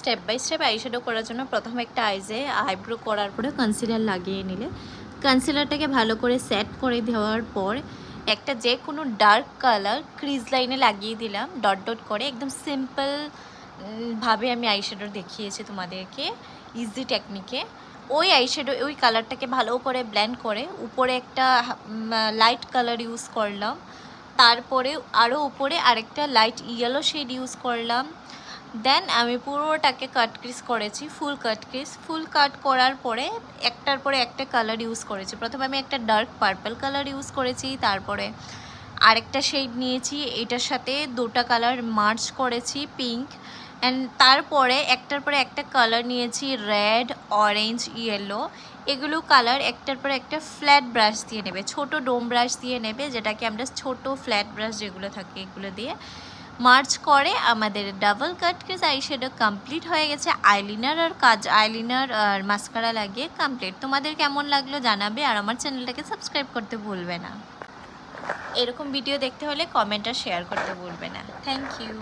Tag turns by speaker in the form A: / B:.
A: Step by step eyeshadow করার জন্য প্রথমে একটা আইজে আইব্রো করার পরে কনসিলার লাগিয়ে নিলে কনসিলারটাকে ভালো করে সেট করে দেওয়ার পর একটা যে কোনো ডার্ক কালার ক্রিজ লাইনে লাগিয়ে দিলাম ডট ডট করে। একদম সিম্পল ভাবে আমি আইশ্যাডো দেখিয়েছি তোমাদেরকে, ইজি টেকনিকে। ওই আইশ্যাডো ওই কালারটাকে ভালো করে ব্লেন্ড করে উপরে একটা লাইট কালার ইউজ করলাম, তারপরে আরও উপরে আরেকটা লাইট ইয়েলো শেড ইউজ করলাম। দেন আমি পুরোটাকে কাট ক্রিজ করেছি, ফুল কাট ক্রিজ। ফুল কাট করার পরে একটার পরে একটা কালার ইউজ করেছি। প্রথমে আমি একটা ডার্ক পার্পল কালার ইউজ করেছি, তারপরে আরেকটা শেড নিয়েছি, এটার সাথে দুটা কালার মার্জ করেছি, পিঙ্ক। অ্যান্ড তারপরে একটার পরে একটা কালার নিয়েছি, রেড, অরেঞ্জ, ইয়েলো। এগুলো কালার একটার পরে একটা ফ্ল্যাট ব্রাশ দিয়ে নেবে, ছোট ডোম ব্রাশ দিয়ে নেবে, যেটাকে আমরা ছোট ফ্ল্যাট ব্রাশ যেগুলো থাকে এগুলো দিয়ে মার্চ করে আমাদের double cut crease eyeshadow complete হয়ে গেছে। আইলিনার আর মাস্কারা লাগিয়ে কমপ্লিট। তোমাদের কেমন লাগলো জানাবে, আর আমার চ্যানেলটাকে সাবস্ক্রাইব করতে ভুলবে না। এরকম ভিডিও দেখতে হলে কমেন্ট আর শেয়ার করতে ভুলবে না। Thank you.